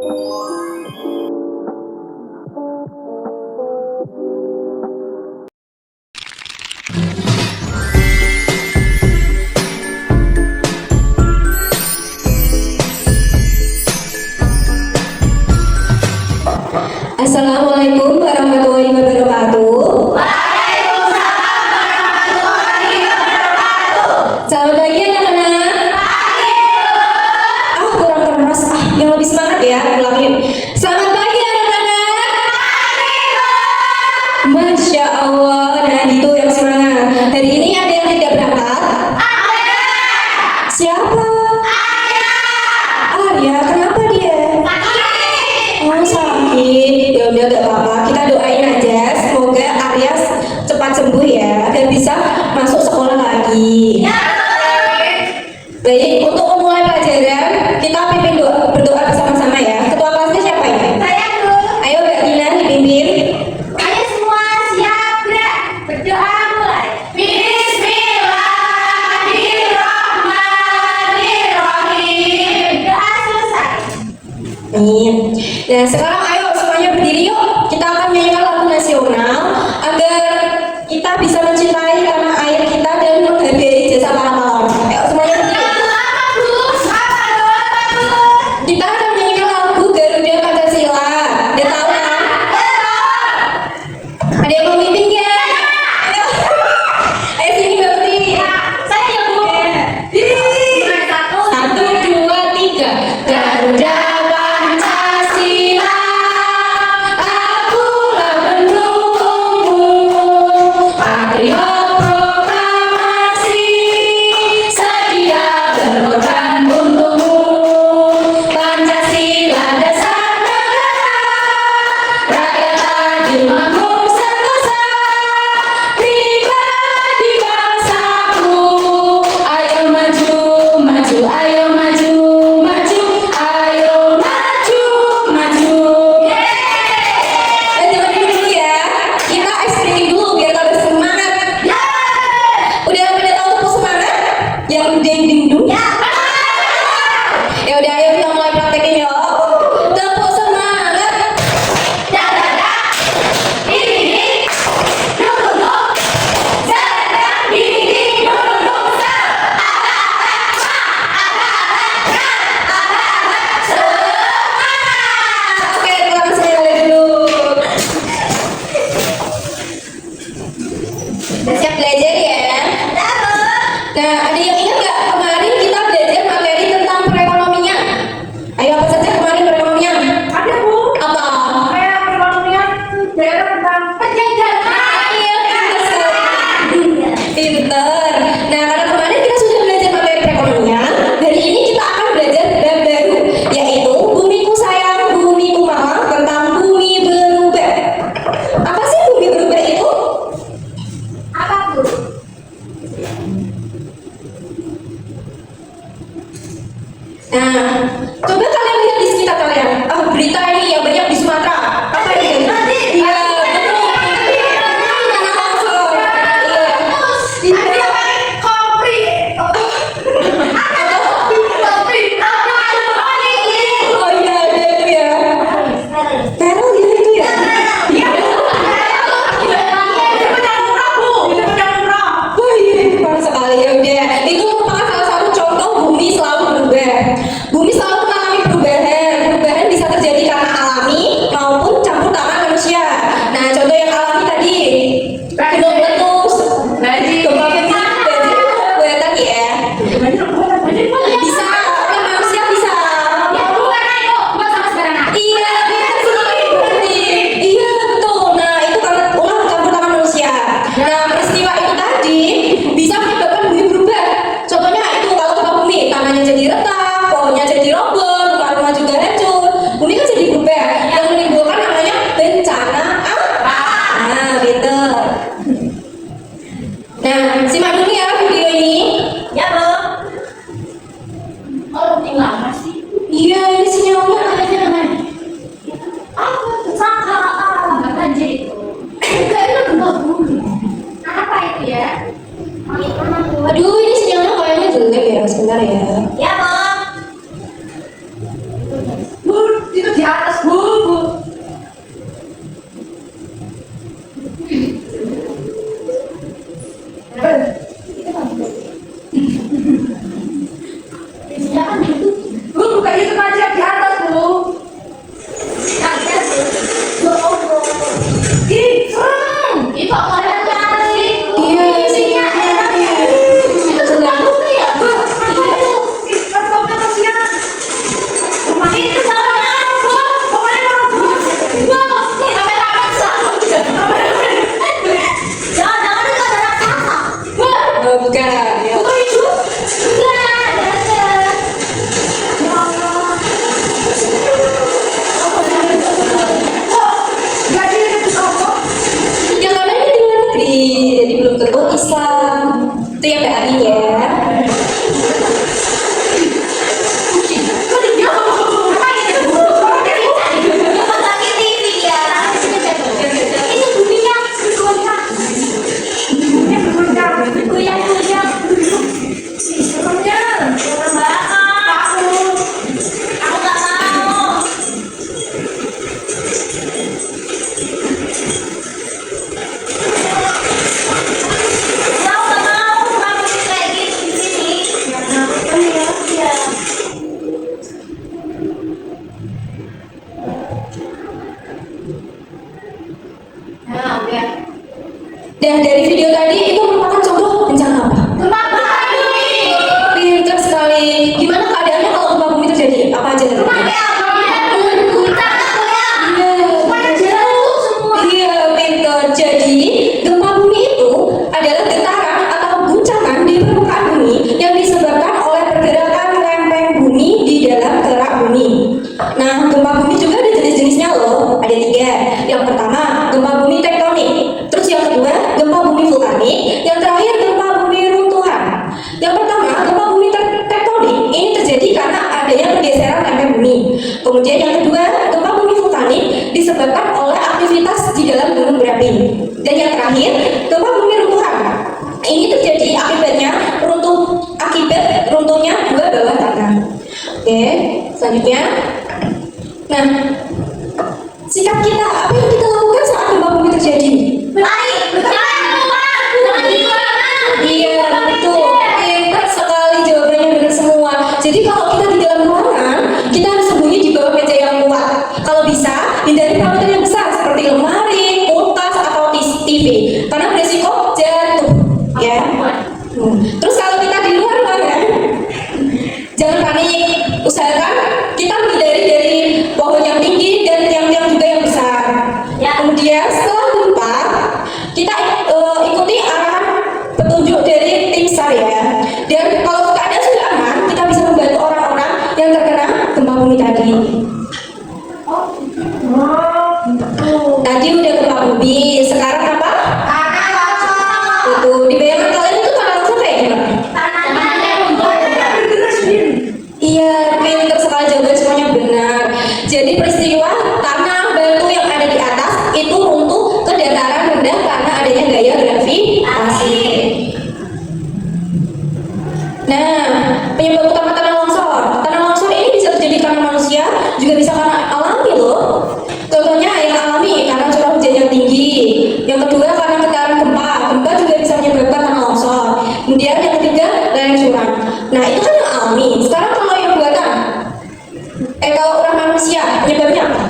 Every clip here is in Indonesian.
Assalamualaikum warahmatullahi wabarakatuh. Selamat pagi anak-anak. Kurang keras. Yang lebih semangat ya, ulangin. Selamat pagi anak-anak. Masya Allah. Nah itu yang semangat. Hari ini ada yang tidak berangkat? Siapa? Arya. Kenapa dia? Oh sakit. Ya udah gak apa-apa. Kita doain aja. Semoga Arya cepat sembuh ya dan bisa masuk sekolah lagi. Baik, untuk memulai pelajaran kita pimpin berdoa bersama-sama ya. Ketua kelasnya siapa ya? Saya Bu. Ayo Mbak Dina dipimpin. Ayo semua siap gerak. Berdoa mulai. Bismillahirrahmanirrahim. Doa selesai. Amin. Nah sekarang ayo semuanya berdiri yuk. Kita akan menyanyikan lagu nasional agar kita bisa mencintai tanah air kita dan menghargai jasa para pahlawan. Ayo semuanya berdiri. Kita akan menyanyikan lagu Garuda Pancasila. Udah tahu kan? Ada yang mau mimpin ya? Ayo sini Mbak Putri. Saya Bu. Satu, dua, tiga. Garuda Pancasila, akulah pendukungmu. Patriot proklamasi, sedia berkorban untukmu. Pancasila dasar negara, rakyat adil makmur sentosa, pribadi bangsaku. Ayo maju, maju, ayo maju, maju, ayo maju, maju. Jangan dulu ya, kita ekstrim dulu biar kita bersemangat. Udah pada tahu tuh semangat? Yang ding ding dung? Ya udah ayo kita mulai praktekin yuk. Tepuk semangat. Oke, pulang sekali dulu. Udah siap belajar ya? Nah, ada yang ingat nggak kemarin kita belajar materi tentang perekonomian? Ayo apa saja kemarin perekonomian? Ada Bu. Apa? Saya perekonomian daerah tentang penjajahan. Pinter. Nah, karena kemarin kita sudah belajar materi perekonomian, hari ini kita akan belajar bab baru, yaitu Bumiku Sayang, Bumiku Malang tentang bumi berubah. Apa sih bumi berubah itu? Apa Bu? Nah, coba kalian lihat di sekitar kalian. Berita ini yang banyak di Sumatera. Apa itu? Iya, betul. Tanah longsor. Iya. Oh iya, ada itu ya. Perel gitu itu ya. Wah iya, parah sekali ya udah. Itu merupakan salah satu contoh bumi selalu berubah. Bumi selalu mengalami perubahan. Perubahan bisa terjadi karena alami maupun campur tangan manusia. Nah, contoh yang alami tadi gunung meletus, gempa bumi, buatan ya. Bisa, kan manusia bisa. Iya, betul sekali berarti. Iya betul. Nah itu kan ulah campur tangan manusia. Nah peristiwa itu tadi bisa menyebabkan bumi berubah. Contohnya itu kalau gempa bumi, tanahnya jadi retak, pohonnya jadi roboh, rumah-rumah juga hancur. Bumi kan jadi berubah. Yang menimbulkan namanya bencana alam. Nah gitu. Nah simak dulu ya video ini. Ya Bu. Oh, tinggal masih. Iya ini sinyalnya. Apa itu ya? Aduh ini sinyalnya kayaknya jelek ya. Sebentar ya. Ya Bu. Bu, itu di atas Bu. Isinya kan gitu. Bu, buka itu aja di atas Bu. Ih, serem. Itu kok kalian kali. Iya, Isinya enak ya. Itu sudah buka ya, Bu. Itu laptopnya kasihan. Rumah itu sama Bu. Pokoknya Bu. Bu, ini kamera sama. Jangan itu ada raksasa. Bu, Bukan ya. buka itu. Enggak, ada. Ya Allah. Jadi itu apa? Yang karena ini di luar negeri, jadi belum tentu Islam. Itu yang PAI ya. Dan dari video tadi itu merupakan contoh bencana apa? Pintar sekali. Gimana keadaannya kalau gempa bumi terjadi? Apa aja? Iya, pintar. Jadi gempa bumi itu adalah getaran atau guncangan di permukaan bumi yang disebabkan oleh pergerakan lempeng bumi di dalam kerak bumi. Nah, gempa bumi juga ada jenis-jenisnya loh. Ada 3. Yang pertama, gempa bumi tektonik. Terus yang kedua, gempa bumi vulkanik. Yang terakhir, gempa bumi runtuhan. Yang pertama, gempa bumi tektonik ini terjadi karena adanya pergeseran lempeng bumi. Kemudian yang kedua, gempa bumi vulkanik disebabkan oleh aktivitas di dalam gunung berapi. Dan yang terakhir, gempa bumi runtuhan. Ini terjadi akibat runtuhnya dua bawah tanah. Oke, selanjutnya. Nah, sikap kita, apa yang kita lakukan saat gempa bumi terjadi? Iya, betul. Pintar sekali jawabannya, benar semua. Jadi kalau kita di dalam ruangan, kita harus sembunyi di bawah meja yang kuat. Kalau bisa, hindari peralatan yang besar seperti lemari, kulkas, atau TV. Karena berisiko jatuh. Ya. Terus kalau kita di luar ruangan, jangan panik. Usahakan kita menghindari dari pohon yang tinggi dan tiang-tiang juga yang besar. Kemudian setelah gempa, kita ikuti arahan petunjuk dari tim SAR ya. Dan kalau keadaan sudah aman, kita bisa membantu orang-orang yang terkena gempa bumi tadi. Tadi udah gempa bumi, sekarang apa? Itu di bayangan kalian itu tanah longsor kayak gimana? Iya, pintar sekali jawaban semuanya benar. Jadi peristiwa tanah batu yang ada di atas itu runtuh ke dataran rendah karena adanya gaya gravitasi. Nah, penyebab utama tanah longsor. Tanah longsor ini bisa terjadi karena manusia, juga bisa karena alami loh. Contohnya yang alami karena curah hujan yang tinggi. Yang kedua karena getaran gempa. Gempa juga bisa menyebabkan tanah longsor. Kemudian yang ketiga lereng curam. Nah, itu kan yang alami. Sekarang kalau yang buatan, kalau orang manusia penyebabnya apa?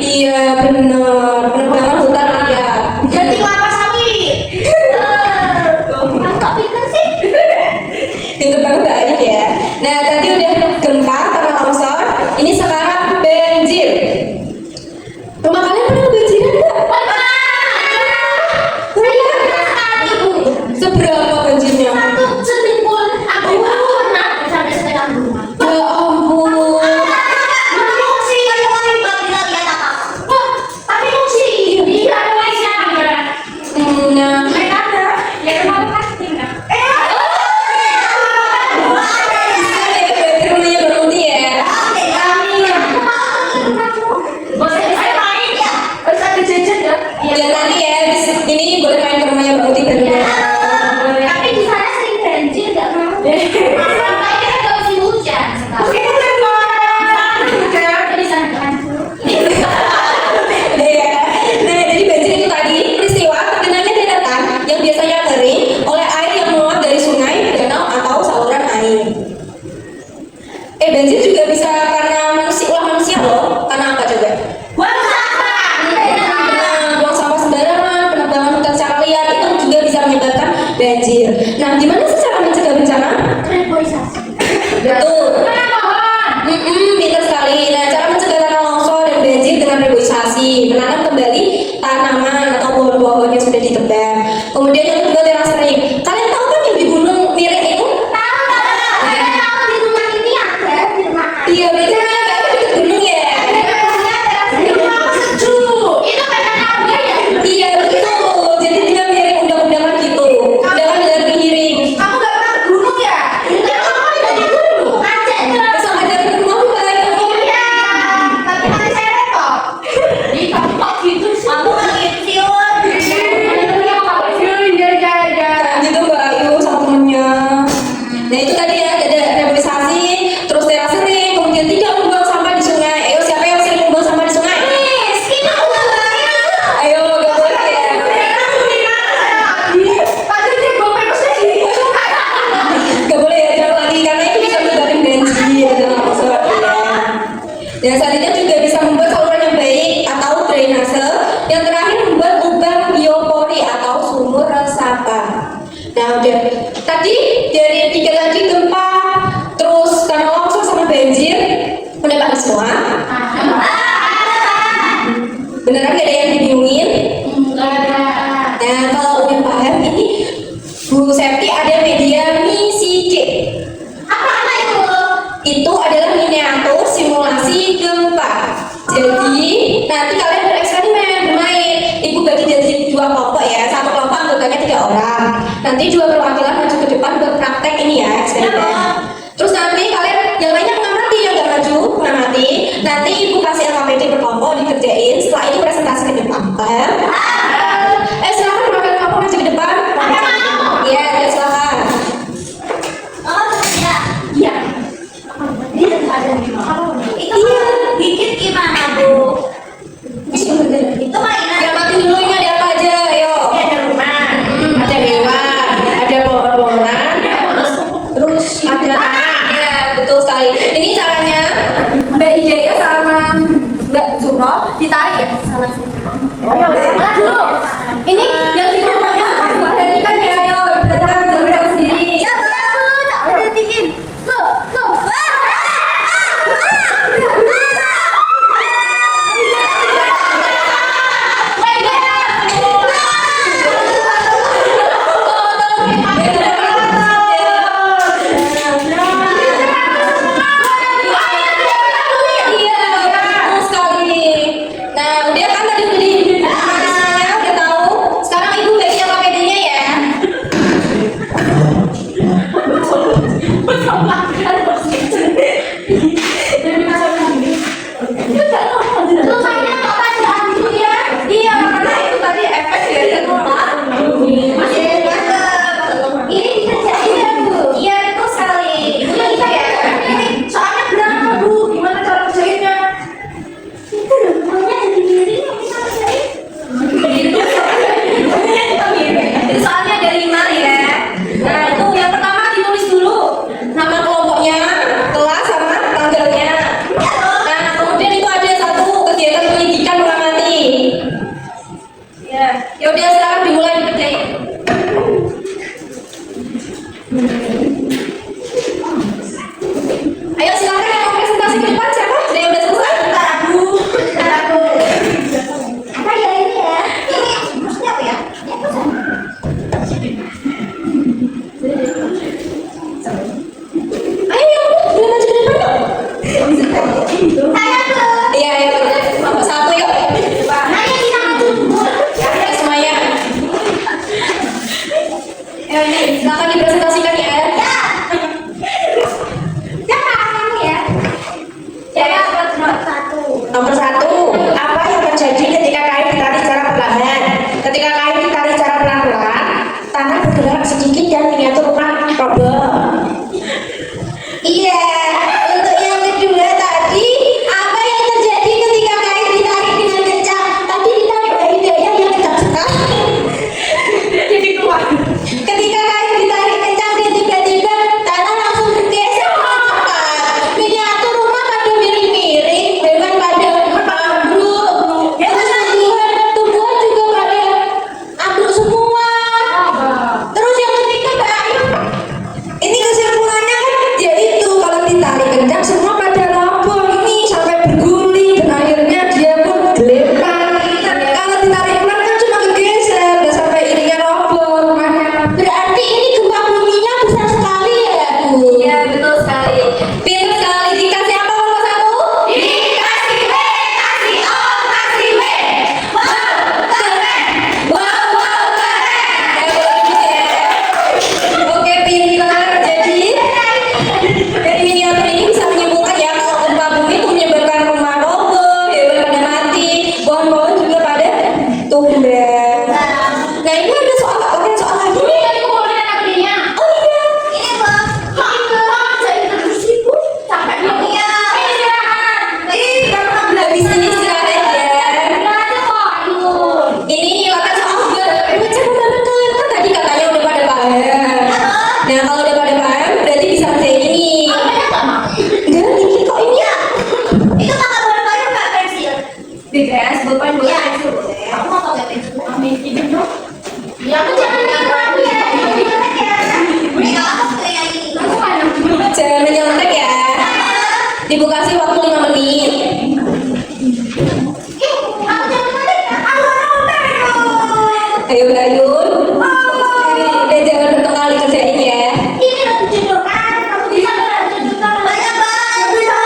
Iya, benar. Penebangan hutan ya. Pintar banget Mbak Ayu ya. Nah, tadi udah gempa, tanah longsor. Ini sekarang banjir. Rumah kalian pernah kebanjiran nggak? Seberapa banjirnya? Ya ampun. Banjir juga bisa karena ulah manusia loh. Karena apa coba? Buang sampah. Buang sampah sembarangan, penebangan hutan secara liar itu juga bisa menyebabkan banjir. Nah, gimana sih cara mencegah bencana? Reboisasi. Betul. Menanam pohon. Pintar sekali. Nah, cara mencegah tanah longsor dan banjir dengan reboisasi, menanam kembali tanaman atau pohon-pohon yang sudah ditebang. Kemudian yang kedua terasering. Kalian tahu kan yang di Gunung Miring itu? Tahu. Saya tahu di rumah ini ada di rumah. Iya, berarti kan agak dekat gunung ya. Di rumah aku sejuk. Itu karena namanya ya. Iya betul. Jadi dia miring undang-undangan gitu. Undangan dari miring. Kamu gak pernah ke gunung ya? Enggak, kamu udah di gunung. Aceh enggak. Terus sama dari rumahku baik. Iya, tapi nanti saya repot. Ih, kamu kok gitu sih? Kamu nggak gitu. Gitu Mbak Ayu sama temennya. Nah itu tadi ya ada reboisasi, terus terasering, kemudian tidak membuang sampah di sungai. Ayo siapa yang sering membuang sampah di sungai? Kita udah banyak. Ayo gak boleh ya. Gak boleh ya jangan lagi karena itu bisa menyebabkan banjir dan longsor. Dan selanjutnya juga bisa membuat saluran yang baik atau drainase. Yang terakhir membuat lubang biopori atau sumur resapan. Nah udah tadi dari tiga tadi gempa, terus tanah longsor sama banjir udah paham semua. Beneran gak ada yang dibingungin? Nah kalau udah paham ini Bu Septi ada media MISIK. Apa itu? Itu adalah miniatur simulasi gempa. Jadi nanti kalian bereksperimen bermain. Ibu bagi jadi dua kelompok ya. Satu kelompok anggotanya 3 orang. Nanti 2 perwakilan maju ke depan buat praktek ini ya eksperimen. Terus nanti kalian yang lainnya mengamati, yang gak maju mengamati. Nanti ibu kasih LKPD berkelompok dikerjain. Setelah itu presentasi ke depan. Paham? Silakan perwakilan kelompok maju ke depan. Iya, silakan. Oh, ya. Iya. Ini ada di mana? Itu bikin gimana, Bu? Itu mainan. Yang mati dulu ini ada apa aja? Ayo. Ada rumah. Ada hewan, ada pohon-pohonan, terus ada tanah. Ya, betul sekali. Ini caranya Mbak Ijaya sama Mbak Zuro ditarik ya sama sini. Mana dulu? Ini yang di rumahnya perhatikan ya, ayo datang bergerak sendiri. Ya, tak boleh dingin. Tuh. Iya, betul sekali. Nah, udah kan tadi udah udah tahu. Sekarang ibu ya, 10 poin boleh. Aku mau pakai pensil. Amin. Ya, aku jangan nyontek ya. Kalau aku kayak ini. Jangan menyontek ya. Ibu kasih waktu 5 menit. Aku jangan nyontek. Aku nyontek. Ayo Gayun. Jangan bentuk kali kerjain ya. Ini udah ditunjukkan. Kamu bisa nggak tunjukkan? Banyak banget. Bisa.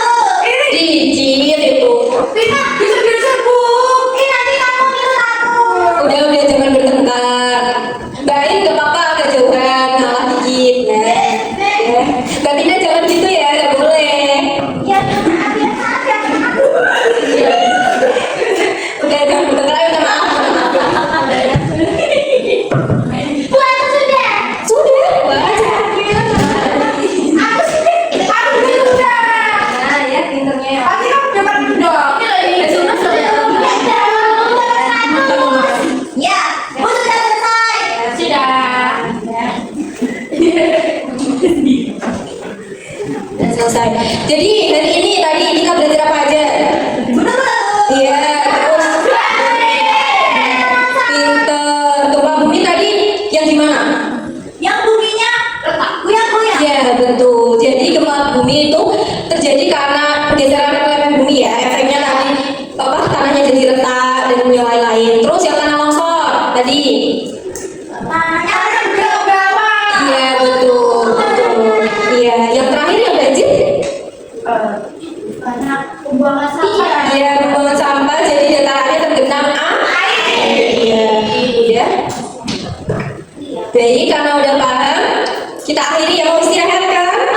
Ini. Cicit itu. Bisa. Bisa Bu. Ini nanti kamu minta aku. Udah jangan bertengkar. Baik gak apa-apa agak jauhan, ngalah dikit ya. Ya. Mbak Tina jangan gitu ya, gak boleh. Ya, biasa aja. Udah jangan bertengkar, ayo minta maaf. Bu, aku sudah. Sudah, baca. Aku sudah. Nah ya pinternya. Pasti kamu dapat dong. Ini sudah Ya, Bu sudah selesai. Sudah. Sudah selesai. Jadi hari ini tadi kita belajar apa aja? Iya, terus pinter. Gempa bumi tadi yang gimana? Yang buminya retak, goyang-goyang. Iya betul. Jadi gempa bumi itu terjadi karena pergeseran elemen bumi ya. Efeknya tadi apa tanahnya jadi retak dan yang lain-lain. Terus yang tanah longsor tadi. Tanahnya kan bawah. Iya betul. Betul. Iya. Yang terakhir yang banjir. Karena pembuangan sampah. Iya pembuangan sampah jadi datarannya tergenang air. Iya. Udah. Baik karena udah paham kita akhiri ya mau istirahat kan?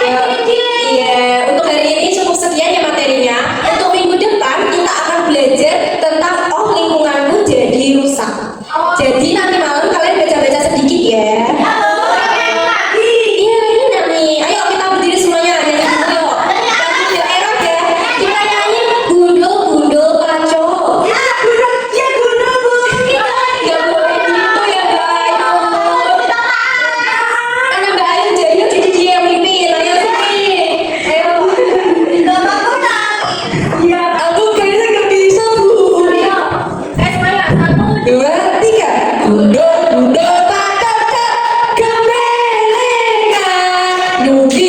Ya, iya, untuk hari ini cukup sekian ya materinya. Untuk minggu depan kita akan belajar tentang lingkunganmu jadi rusak. Jadi nanti malam kalian baca-baca sedikit ya. Iya ini nih. Ayo kita berdiri semuanya nyanyi dulu yuk. Nyanyi di daerah ya. Kita nyanyi gundul paco. Gak boleh gitu ya guys. Karena Mbak Ayu jadinya jadi dia yang mimpin. Ayo sini. Ayo. Ya, aku kayaknya gak bisa bu. Semuanya 1, 2, 3. Gundul paco gemelengan. Nugi